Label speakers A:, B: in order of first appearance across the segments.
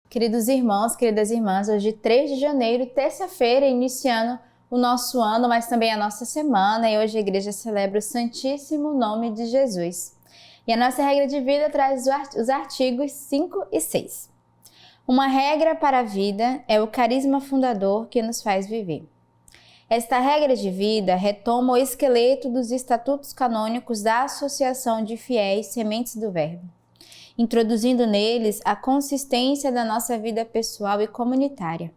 A: Queridos irmãos, queridas irmãs, hoje 3 de janeiro, terça-feira, iniciando o nosso ano, mas também a nossa semana, e hoje a igreja celebra o Santíssimo Nome de Jesus. E a nossa regra de vida traz os artigos 5 e 6. Uma regra para a vida é o carisma fundador que nos faz viver. Esta regra de vida retoma o esqueleto dos estatutos canônicos da Associação de Fiéis Sementes do Verbo, introduzindo neles a consistência da nossa vida pessoal e comunitária.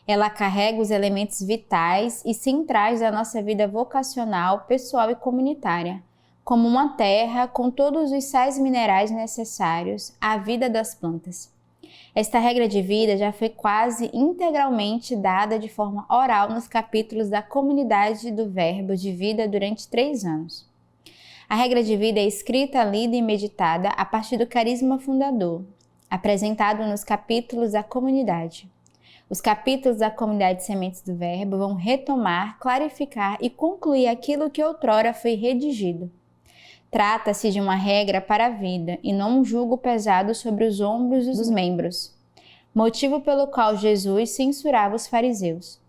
A: Ela carrega os elementos vitais e centrais da nossa vida vocacional, pessoal e comunitária, como uma terra com todos os sais minerais necessários à vida das plantas. Esta regra de vida já foi quase integralmente dada de forma oral nos capítulos da Comunidade do Verbo de Vida durante 3 anos. A regra de vida é escrita, lida e meditada a partir do carisma fundador, apresentado nos capítulos da comunidade. Os capítulos da comunidade Sementes do Verbo vão retomar, clarificar e concluir aquilo que outrora foi redigido. Trata-se de uma regra para a vida e não um jugo pesado sobre os ombros dos membros, motivo pelo qual Jesus censurava os fariseus.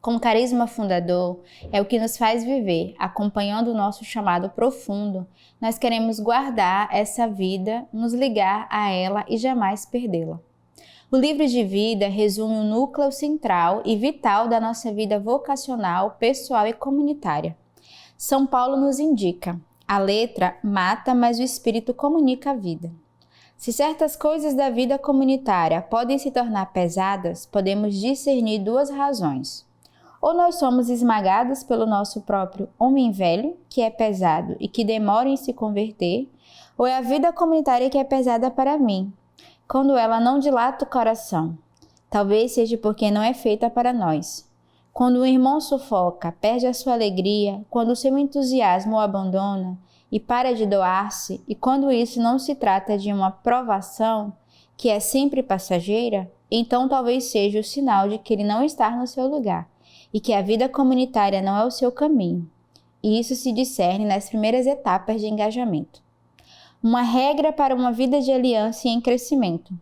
A: Com o carisma fundador é o que nos faz viver, acompanhando o nosso chamado profundo. Nós queremos guardar essa vida, nos ligar a ela e jamais perdê-la. O livro de vida resume o núcleo central e vital da nossa vida vocacional, pessoal e comunitária. São Paulo nos indica: a letra mata, mas o espírito comunica a vida. Se certas coisas da vida comunitária podem se tornar pesadas, podemos discernir 2 razões. Ou nós somos esmagados pelo nosso próprio homem velho, que é pesado e que demora em se converter, ou é a vida comunitária que é pesada para mim, quando ela não dilata o coração. Talvez seja porque não é feita para nós. Quando o irmão sufoca, perde a sua alegria, quando o seu entusiasmo o abandona e para de doar-se, e quando isso não se trata de uma provação, que é sempre passageira, então talvez seja o sinal de que ele não está no seu lugar e que a vida comunitária não é o seu caminho. E isso se discerne nas primeiras etapas de engajamento. Uma regra para uma vida de aliança e em crescimento.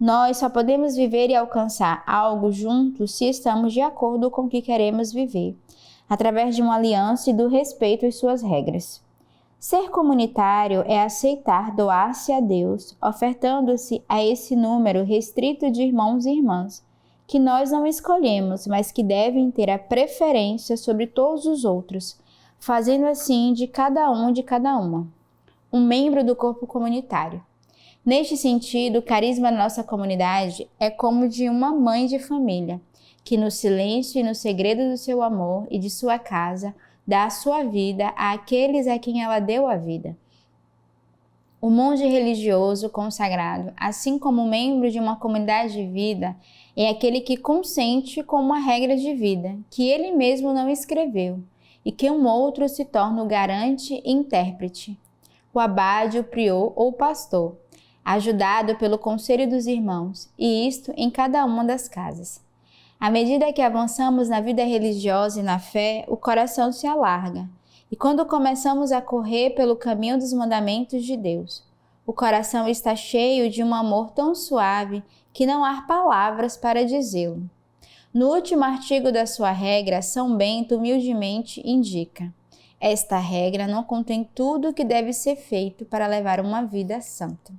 A: Nós só podemos viver e alcançar algo juntos se estamos de acordo com o que queremos viver, através de uma aliança e do respeito às suas regras. Ser comunitário é aceitar doar-se a Deus, ofertando-se a esse número restrito de irmãos e irmãs, que nós não escolhemos, mas que devem ter a preferência sobre todos os outros, fazendo assim de cada um de cada uma, um membro do corpo comunitário. Neste sentido, o carisma da nossa comunidade é como de uma mãe de família, que no silêncio e no segredo do seu amor e de sua casa, dá a sua vida àqueles a quem ela deu a vida. O monge religioso consagrado, assim como membro de uma comunidade de vida, é aquele que consente com uma regra de vida que ele mesmo não escreveu e que um outro se torna o garante e intérprete, o abade, o prior ou o pastor, ajudado pelo conselho dos irmãos, e isto em cada uma das casas. À medida que avançamos na vida religiosa e na fé, o coração se alarga. E quando começamos a correr pelo caminho dos mandamentos de Deus, o coração está cheio de um amor tão suave que não há palavras para dizê-lo. No último artigo da sua regra, São Bento humildemente indica: esta regra não contém tudo o que deve ser feito para levar uma vida santa.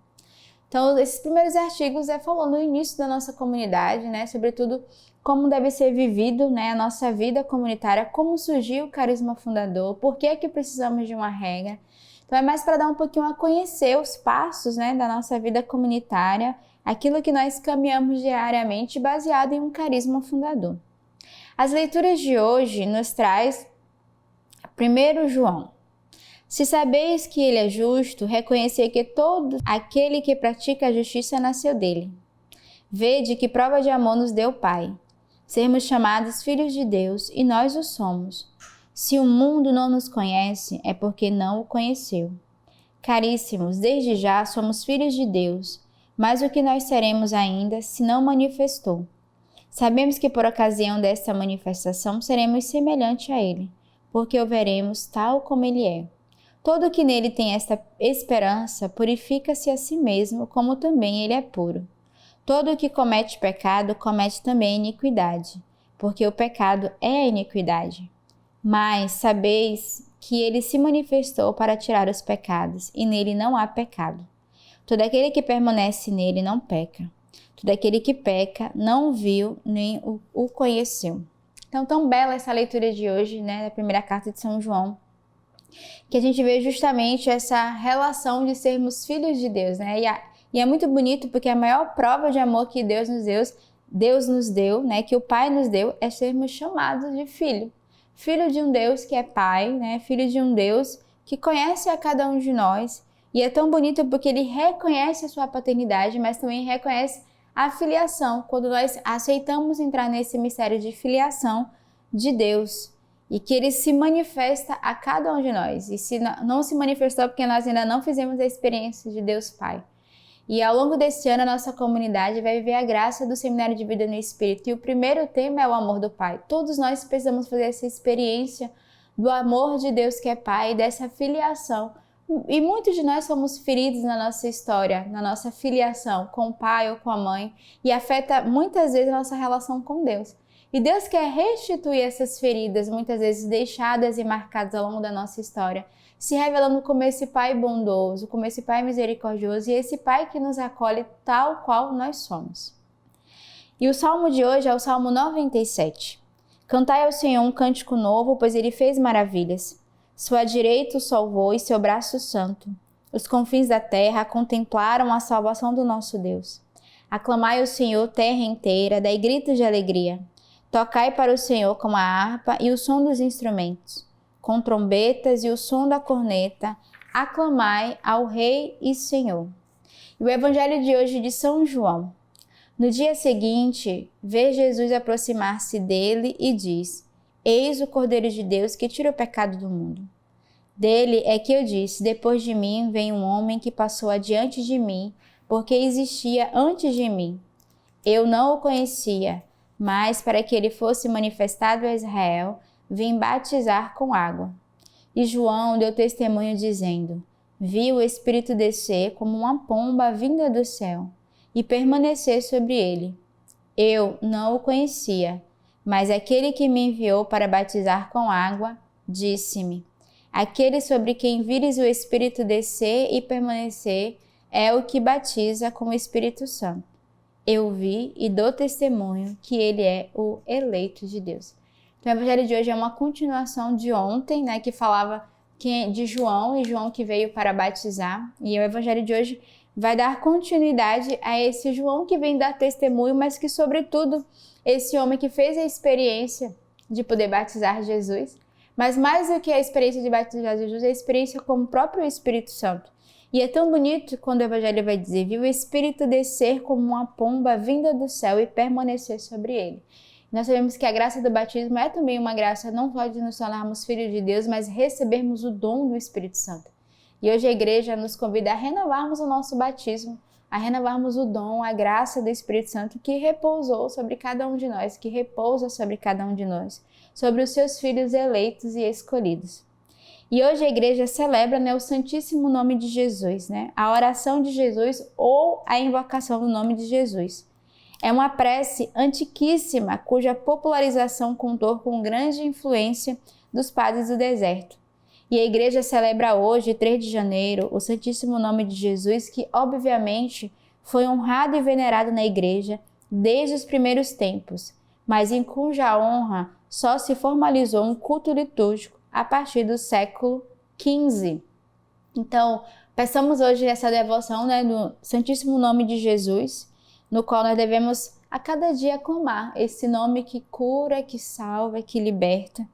A: Então, esses primeiros artigos falando no início da nossa comunidade, sobretudo como deve ser vivido, a nossa vida comunitária, como surgiu o carisma fundador, por que é que precisamos de uma regra. Então, é mais para dar um pouquinho a conhecer os passos, da nossa vida comunitária, aquilo que nós caminhamos diariamente, baseado em um carisma fundador. As leituras de hoje nos traz 1 João. Se sabeis que ele é justo, reconhecei que todo aquele que pratica a justiça nasceu dele. Vede que prova de amor nos deu o Pai. Sermos chamados filhos de Deus, e nós o somos. Se o mundo não nos conhece, é porque não o conheceu. Caríssimos, desde já somos filhos de Deus, mas o que nós seremos ainda se não manifestou? Sabemos que por ocasião desta manifestação seremos semelhantes a ele, porque o veremos tal como ele é. Todo que nele tem esta esperança purifica-se a si mesmo, como também ele é puro. Todo o que comete pecado comete também iniquidade, porque o pecado é a iniquidade. Mas sabeis que ele se manifestou para tirar os pecados, e nele não há pecado. Todo aquele que permanece nele não peca. Todo aquele que peca não viu nem o conheceu. Então, tão bela essa leitura de hoje, né, da primeira carta de São João, que a gente vê justamente essa relação de sermos filhos de Deus, né? E é muito bonito porque a maior prova de amor que Deus nos deu, né, que o Pai nos deu, é sermos chamados de filho. Filho de um Deus que é Pai, né? Filho de um Deus que conhece a cada um de nós. E é tão bonito porque ele reconhece a sua paternidade, mas também reconhece a filiação, quando nós aceitamos entrar nesse mistério de filiação de Deus. E que ele se manifesta a cada um de nós. E se não se manifestou porque nós ainda não fizemos a experiência de Deus Pai. E ao longo deste ano, a nossa comunidade vai viver a graça do Seminário de Vida no Espírito. E o primeiro tema é o amor do Pai. Todos nós precisamos fazer essa experiência do amor de Deus que é Pai, dessa filiação. E muitos de nós somos feridos na nossa história, na nossa filiação com o pai ou com a mãe. E afeta muitas vezes a nossa relação com Deus. E Deus quer restituir essas feridas, muitas vezes deixadas e marcadas ao longo da nossa história, se revelando como esse Pai bondoso, como esse Pai misericordioso e esse Pai que nos acolhe tal qual nós somos. E o salmo de hoje é o Salmo 97. Cantai ao Senhor um cântico novo, pois Ele fez maravilhas. Sua direita o salvou e seu braço santo. Os confins da terra contemplaram a salvação do nosso Deus. Aclamai ao Senhor, terra inteira, dai gritos de alegria. Tocai para o Senhor com a harpa e o som dos instrumentos, com trombetas e o som da corneta, aclamai ao Rei e Senhor. E o Evangelho de hoje de São João. No dia seguinte, vê Jesus aproximar-se dele e diz: Eis o Cordeiro de Deus que tira o pecado do mundo. Dele é que eu disse: depois de mim vem um homem que passou adiante de mim, porque existia antes de mim. Eu não o conhecia, mas para que ele fosse manifestado a Israel, vim batizar com água. E João deu testemunho dizendo: Vi o Espírito descer como uma pomba vinda do céu e permanecer sobre ele. Eu não o conhecia, mas aquele que me enviou para batizar com água disse-me: Aquele sobre quem vires o Espírito descer e permanecer é o que batiza com o Espírito Santo. Eu vi e dou testemunho que ele é o eleito de Deus. Então, o Evangelho de hoje é uma continuação de ontem, né, que falava de João, e João que veio para batizar. E o Evangelho de hoje vai dar continuidade a esse João que vem dar testemunho, mas que, sobretudo, esse homem que fez a experiência de poder batizar Jesus. Mas mais do que a experiência de batizar Jesus, é a experiência com o próprio Espírito Santo. E é tão bonito quando o Evangelho vai dizer: viu o Espírito descer como uma pomba vinda do céu e permanecer sobre ele. Nós sabemos que a graça do batismo é também uma graça não só de nos tornarmos filhos de Deus, mas recebermos o dom do Espírito Santo. E hoje a igreja nos convida a renovarmos o nosso batismo, a renovarmos o dom, a graça do Espírito Santo que repousou sobre cada um de nós, que repousa sobre cada um de nós, sobre os seus filhos eleitos e escolhidos. E hoje a igreja celebra, né, o Santíssimo Nome de Jesus, né, a oração de Jesus ou a invocação do nome de Jesus. É uma prece antiquíssima, cuja popularização contou com grande influência dos padres do deserto. E a igreja celebra hoje, 3 de janeiro, o Santíssimo Nome de Jesus, que obviamente foi honrado e venerado na igreja desde os primeiros tempos, mas em cuja honra só se formalizou um culto litúrgico a partir do século XV. Então, peçamos hoje essa devoção, né, do Santíssimo Nome de Jesus, no qual nós devemos a cada dia aclamar esse nome que cura, que salva, que liberta.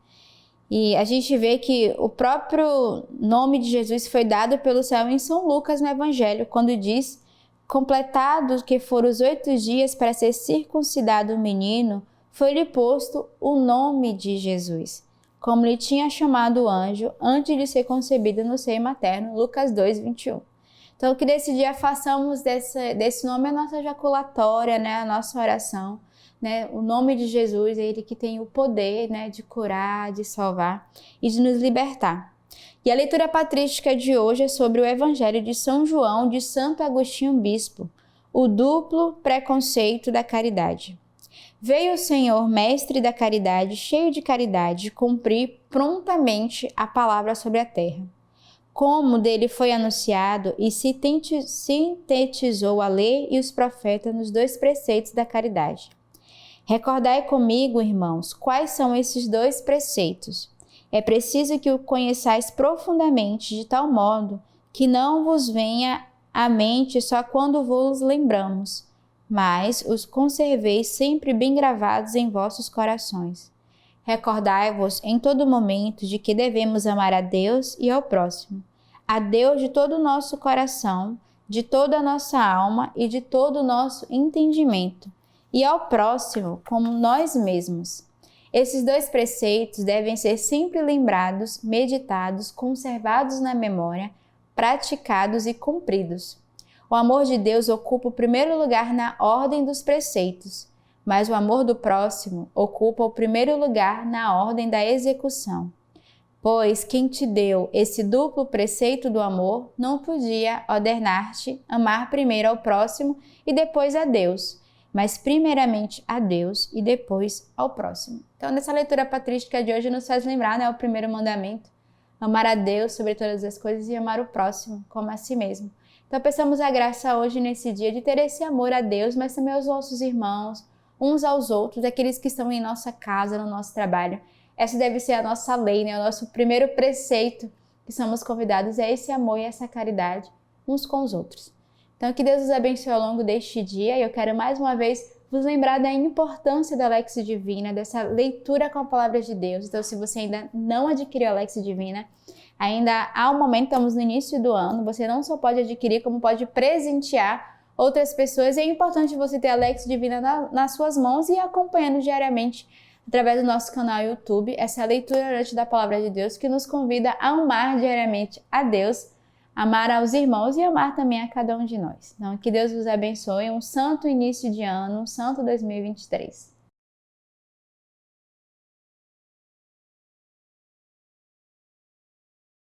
A: E a gente vê que o próprio nome de Jesus foi dado pelo céu em São Lucas no Evangelho, quando diz: completado que foram os 8 dias para ser circuncidado o menino, foi-lhe posto o nome de Jesus, como lhe tinha chamado o anjo antes de ser concebido no seio materno. Lucas 2, 21. Então, que nesse dia façamos desse nome a nossa jaculatória, né, a nossa oração, né, o nome de Jesus é ele que tem o poder, né, de curar, de salvar e de nos libertar. E a leitura patrística de hoje é sobre o Evangelho de São João de Santo Agostinho Bispo, o duplo preconceito da caridade. Veio o Senhor, mestre da caridade, cheio de caridade, cumprir prontamente a palavra sobre a terra. Como dele foi anunciado e sintetizou a lei e os profetas nos 2 preceitos da caridade. Recordai comigo, irmãos, quais são esses 2 preceitos. É preciso que o conheçais profundamente, de tal modo que não vos venha à mente só quando vos lembramos, mas os conserveis sempre bem gravados em vossos corações. Recordai-vos em todo momento de que devemos amar a Deus e ao próximo, a Deus de todo o nosso coração, de toda a nossa alma e de todo o nosso entendimento, e ao próximo como nós mesmos. Esses 2 preceitos devem ser sempre lembrados, meditados, conservados na memória, praticados e cumpridos. O amor de Deus ocupa o primeiro lugar na ordem dos preceitos, mas o amor do próximo ocupa o primeiro lugar na ordem da execução. Pois quem te deu esse duplo preceito do amor não podia ordenar-te amar primeiro ao próximo e depois a Deus, mas primeiramente a Deus e depois ao próximo. Então, nessa leitura patrística de hoje nos faz lembrar, o primeiro mandamento, amar a Deus sobre todas as coisas e amar o próximo como a si mesmo. Então, peçamos a graça hoje, nesse dia, de ter esse amor a Deus, mas também aos nossos irmãos, uns aos outros, aqueles que estão em nossa casa, no nosso trabalho. Essa deve ser a nossa lei, o nosso primeiro preceito que somos convidados é esse amor e essa caridade uns com os outros. Então, que Deus os abençoe ao longo deste dia e eu quero mais uma vez vos lembrar da importância da Lexio Divina, dessa leitura com a Palavra de Deus. Então, se você ainda não adquiriu a Lexio Divina, ainda há um momento, estamos no início do ano, você não só pode adquirir, como pode presentear outras pessoas. E é importante você ter a Lexio Divina nas suas mãos e acompanhando diariamente através do nosso canal YouTube, essa leitura orante da Palavra de Deus que nos convida a amar diariamente a Deus, amar aos irmãos e amar também a cada um de nós. Então, que Deus vos abençoe, um santo início de ano, um santo 2023.